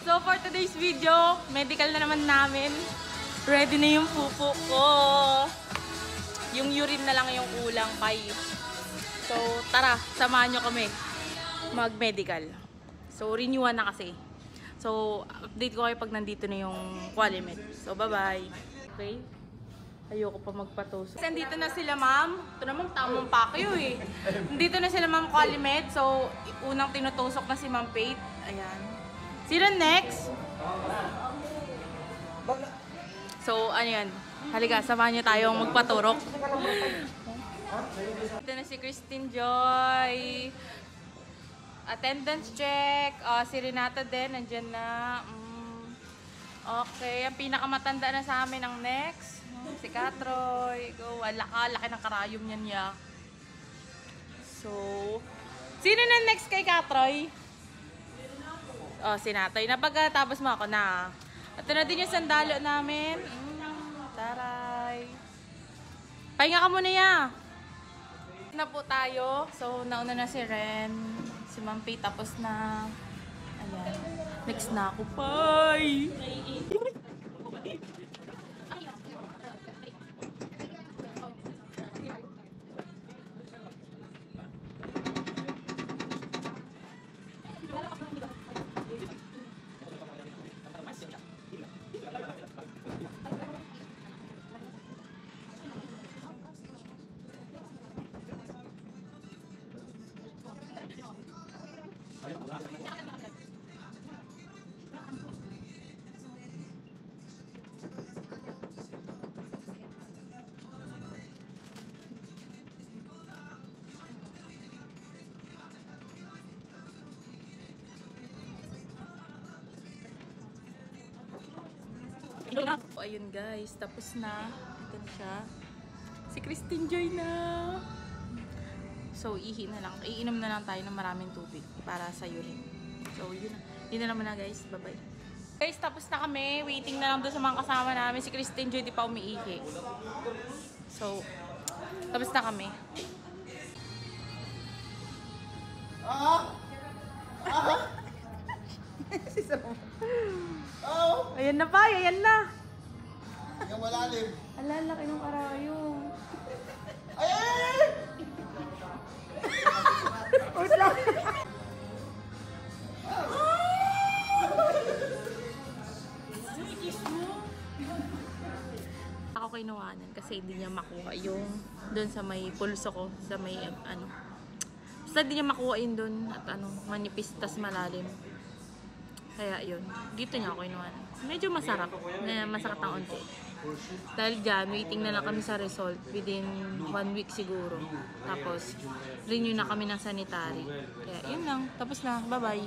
So for today's video, medical na naman namin. Ready na yung pupo ko. Yung urine na lang yung kulang kay. So tara, samahan nyo kami mag-medical. So renewan na kasi. So update ko kayo pag nandito na yung Qualimed. So bye-bye. Okay? Ayoko pa magpatusok. Nandito na sila ma'am. Ito naman tamang pakyo eh. Nandito na sila ma'am Qualimed. So unang tinutusok na si Ma'am Faith. Ayan. Sino next? So ano yan? Halika, samahan niyo tayong magpaturok. Ito na si Christine Joy. Attendance check. Si Renata din, nandyan na. Okay, ang pinakamatanda na sa amin ang next. Si Katroy. Go. Laki ng karayom niyan niya. So, sino na next kay Katroy? Si Natoy. Napagkatapos mo ako na. Ito na din yung sandalo namin. Taray. Pahinga ka muna ya. Na po tayo. So, nauna na si Ren. Si Ma'am Faith tapos na. Ayan. Next na ako. Bye! Ayun guys, tapos na. Ito na siya. Si Christine Joy na. So, iinom na lang tayo ng maraming tubig para sa urine. So, yun na naman na guys. Bye-bye. Guys, tapos na kami. Waiting na lang doon sa mga kasama namin. Si Christine Joy di pa umiihi. So, tapos na kami. Ayan na pa, ayan na. Yung malalim. Ala, laki ng karayong. Ay! Wait lang. Ako kinuhanan kasi hindi niya makuha yung doon sa may pulso ko, sa may ano. Basta hindi niya makuha yun doon at manipis tas malalim. Kaya yun, dito niya ako kinuhanan. Medyo masarap, masakit ang onti. Dahil dyan, waiting na lang kami sa result within 1 week siguro. Tapos, renew na kami ng sanitary. Kaya yun lang, tapos na, bye-bye.